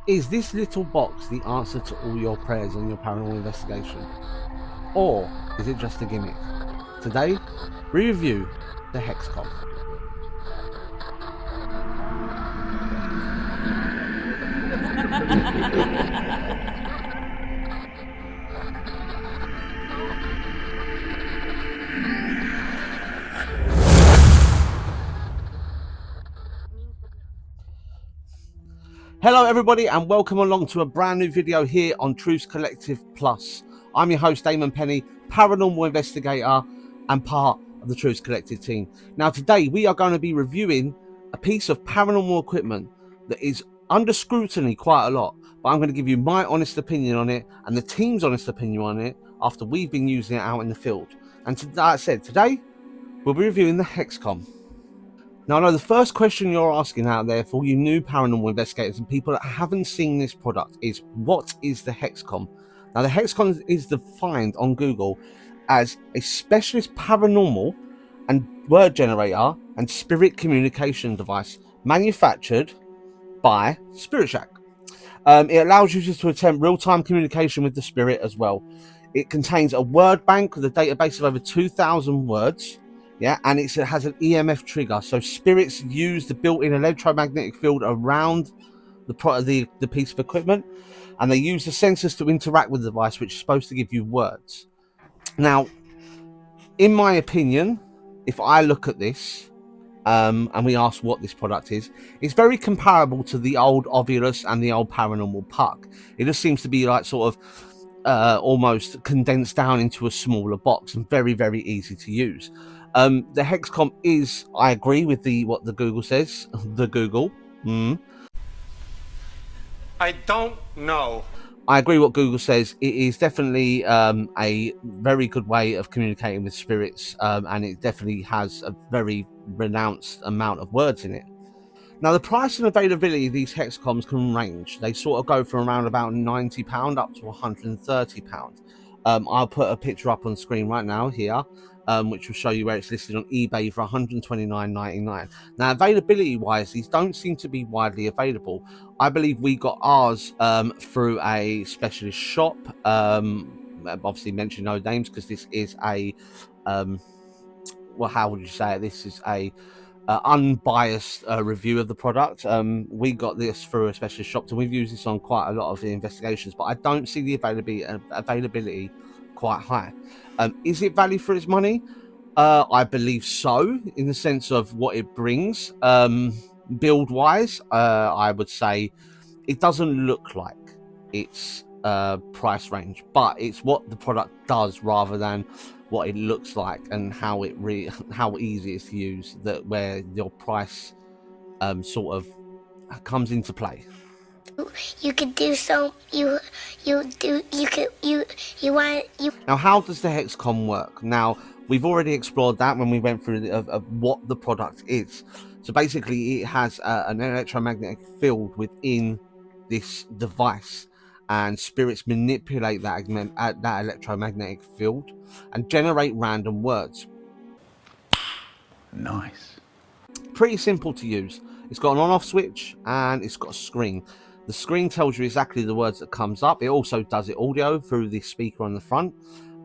Is this little box the answer to all your prayers on your paranormal investigation? Or is it just a gimmick? Today, we review the Hexcom. Hello everybody and welcome along to a brand new video here on Truth Collective Plus. I'm your host Damon Penny, paranormal investigator and part of the Truth Collective team. Now today we are going to be reviewing a piece of paranormal equipment that is under scrutiny quite a lot, but I'm going to give you my honest opinion on it and the team's honest opinion on it after we've been using it out in the field. And like I said, today we'll be reviewing the Hexcom. Now, I know the first question you're asking out there for you new paranormal investigators and people that haven't seen this product is, what is the Hexcom? Now, the Hexcom is defined on Google as a specialist paranormal and word generator and spirit communication device manufactured by Spirit Shack. It allows users to attempt real-time communication with the spirit as well. It contains a word bank with a database of over 2,000 words. Yeah, and it has an EMF trigger, so spirits use the built-in electromagnetic field around the piece of equipment, and they use the sensors to interact with the device, which is supposed to give you words. Now, in my opinion, if I look at this and we ask what this product is, it's very comparable to the old Ovulus and the old Paranormal Puck. It just seems to be like sort of almost condensed down into a smaller box and very, very easy to use. The Hexcom is, I agree with what the Google says. The Google. I don't know. I agree what Google says. It is definitely a very good way of communicating with spirits, and it definitely has a very renounced amount of words in it. Now, the price and availability of these Hexcoms can range. They sort of go from around about £90 up to £130. I'll put a picture up on screen right now here, which will show you where it's listed on eBay for £129.99. Now, availability-wise, these don't seem to be widely available. I believe we got ours through a specialist shop. Obviously, mention no names because this is a well, how would you say it? This is a unbiased review of the product. We got this through a specialist shop, and we've used this on quite a lot of the investigations, but I don't see the availability quite high. Is it value for its money? I believe so, in the sense of what it brings. Build wise, I would say it doesn't look like it's price range, but it's what the product does rather than what it looks like and how how easy it is to use, that where your price sort of comes into play. You could do so. You do. You want you. Now, how does the Hexcom work? Now, we've already explored that when we went through of what the product is. So basically, it has an electromagnetic field within this device, and spirits manipulate that electromagnetic field and generate random words. Nice. Pretty simple to use. It's got an on-off switch and it's got a screen. The screen tells you exactly the words that comes up. It also does it audio through the speaker on the front.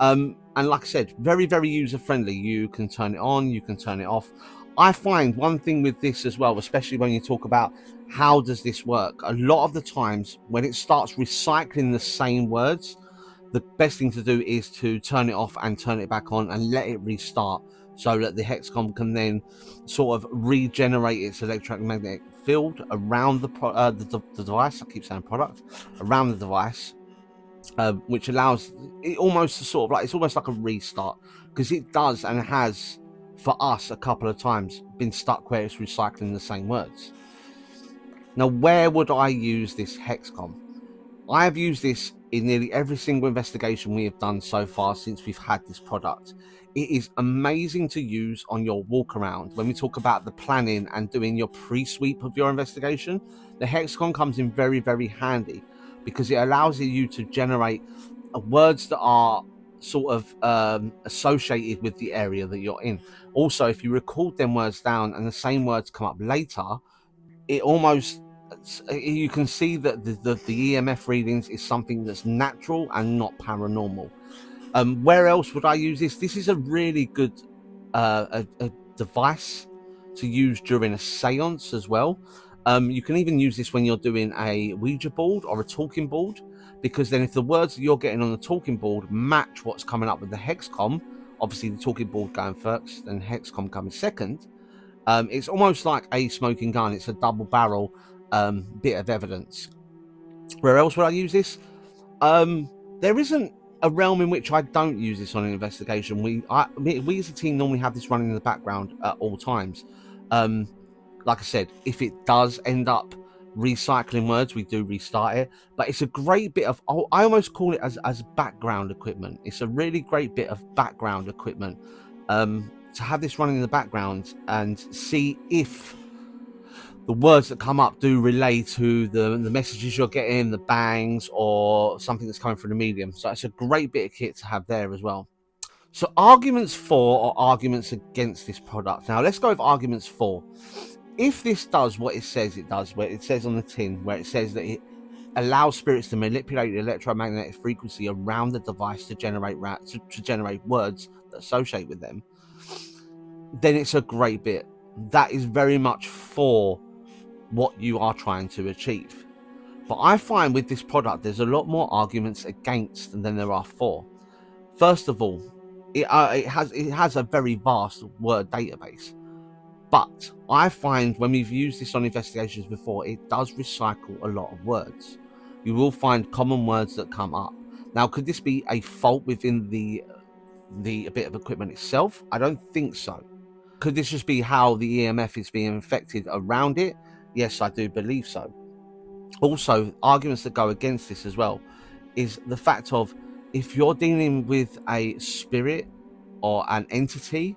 And like I said, very, very user-friendly. You can turn it on, you can turn it off. I find one thing with this as well, especially when you talk about how does this work, a lot of the times when it starts recycling the same words, the best thing to do is to turn it off and turn it back on and let it restart, so that the Hexcom can then sort of regenerate its electromagnetic field around the device. I keep saying product, around the device, which allows it almost to sort of like, it's almost like a restart, because it does and has for us a couple of times been stuck where it's recycling the same words. Now, where would I use this Hexcom? I have used this in nearly every single investigation we have done so far since we've had this product. It is amazing to use on your walk around. When we talk about the planning and doing your pre-sweep of your investigation, the Hexcom comes in very, very handy, because it allows you to generate words that are sort of associated with the area that you're in. Also, if you record them words down and the same words come up later, it almost But you can see that the EMF readings is something that's natural and not paranormal. Where else would I use this? This is a really good a device to use during a seance as well. You can even use this when you're doing a Ouija board or a talking board, because then if the words that you're getting on the talking board match what's coming up with the Hexcom, obviously the talking board going first and Hexcom coming second, it's almost like a smoking gun. It's a double barrel bit of evidence. Where else would I use this? There isn't a realm in which I don't use this on an investigation. We as a team normally have this running in the background at all times. Like I said, if it does end up recycling words, we do restart it. But it's a great bit of, I almost call it as background equipment. It's a really great bit of background equipment to have this running in the background and see if the words that come up do relay to the messages you're getting, the bangs, or something that's coming from the medium. So it's a great bit of kit to have there as well. So arguments for or arguments against this product. Now let's go with arguments for. If this does what it says it does, where it says on the tin, where it says that it allows spirits to manipulate the electromagnetic frequency around the device to generate generate words that associate with them, then it's a great bit. That is very much for what you are trying to achieve. But I find with this product, there's a lot more arguments against than there are for. First of all, it has a very vast word database. But I find when we've used this on investigations before, it does recycle a lot of words. You will find common words that come up. Now, could this be a fault within the bit of equipment itself? I don't think so. Could this just be how the EMF is being affected around it? Yes, I do believe so. Also, arguments that go against this as well is the fact of, if you're dealing with a spirit or an entity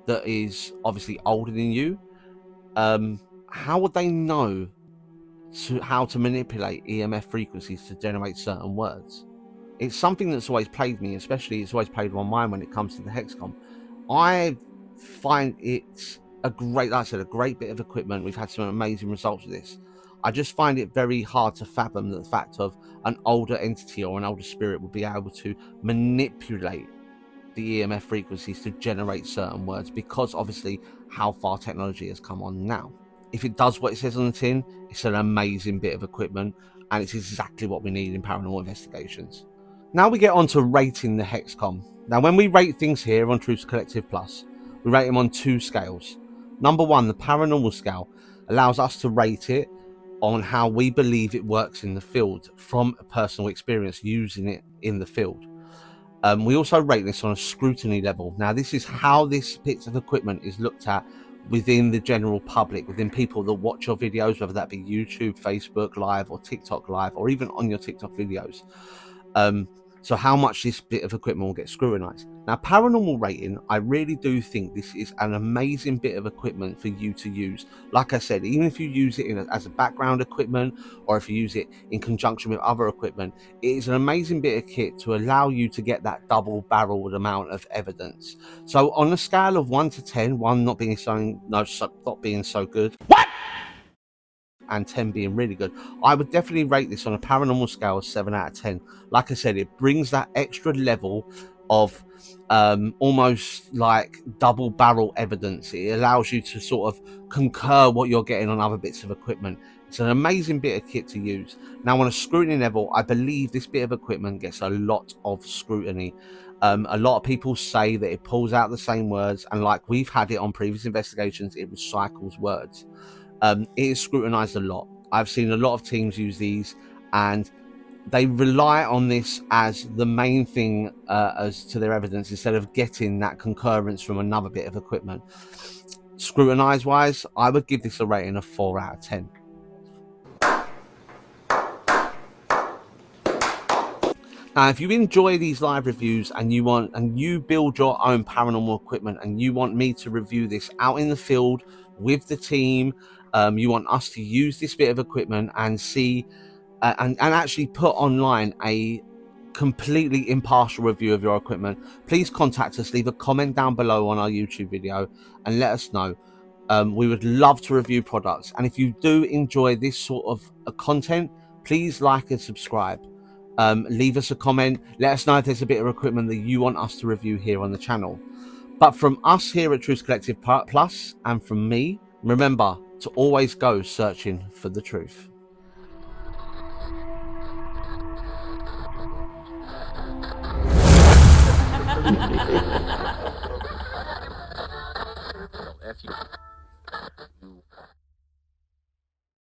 that is obviously older than you, how would they know how to manipulate EMF frequencies to generate certain words? It's something that's always plagued me, especially it's always played on mine when it comes to the Hexcom. I find it a great, like I said, a great bit of equipment. We've had some amazing results with this. I just find it very hard to fathom the fact of an older entity or an older spirit would be able to manipulate the EMF frequencies to generate certain words, because obviously how far technology has come on now. If it does what it says on the tin, it's an amazing bit of equipment, and it's exactly what we need in paranormal investigations. Now we get on to rating the Hexcom. Now, when we rate things here on Truth Collective Plus, we rate them on two scales. Number one, the paranormal scale, allows us to rate it on how we believe it works in the field from a personal experience using it in the field. We also rate this on a scrutiny level. Now, this is how this bit of equipment is looked at within the general public, within people that watch your videos, whether that be YouTube, Facebook Live, or TikTok Live, or even on your TikTok videos. So how much this bit of equipment will get scrutinized. Now, paranormal rating, I really do think this is an amazing bit of equipment for you to use. Like I said, even if you use it as a background equipment, or if you use it in conjunction with other equipment, it is an amazing bit of kit to allow you to get that double-barreled amount of evidence. So on a scale of 1 to 10, 1 not being so good, and 10 being really good, I would definitely rate this on a paranormal scale of 7 out of 10. Like I said, it brings that extra level of almost like double barrel evidence. It allows you to sort of concur what you're getting on other bits of equipment. It's an amazing bit of kit to use. Now, on a scrutiny level, I believe this bit of equipment gets a lot of scrutiny. A lot of people say that it pulls out the same words, and like we've had it on previous investigations, it recycles words. It is scrutinized a lot. I've seen a lot of teams use these, and they rely on this as the main thing as to their evidence, instead of getting that concurrence from another bit of equipment. Scrutinize wise, I would give this a rating of 4 out of 10. Now, if you enjoy these live reviews and you build your own paranormal equipment and you want me to review this out in the field with the team, you want us to use this bit of equipment and see and actually put online a completely impartial review of your equipment, please contact us. Leave a comment down below on our YouTube video and let us know. We would love to review products, and if you do enjoy this sort of content, please like and subscribe. Leave us a comment, let us know if there's a bit of equipment that you want us to review here on the channel. But from us here at Truth Collective Plus, and from me, remember to always go searching for the truth.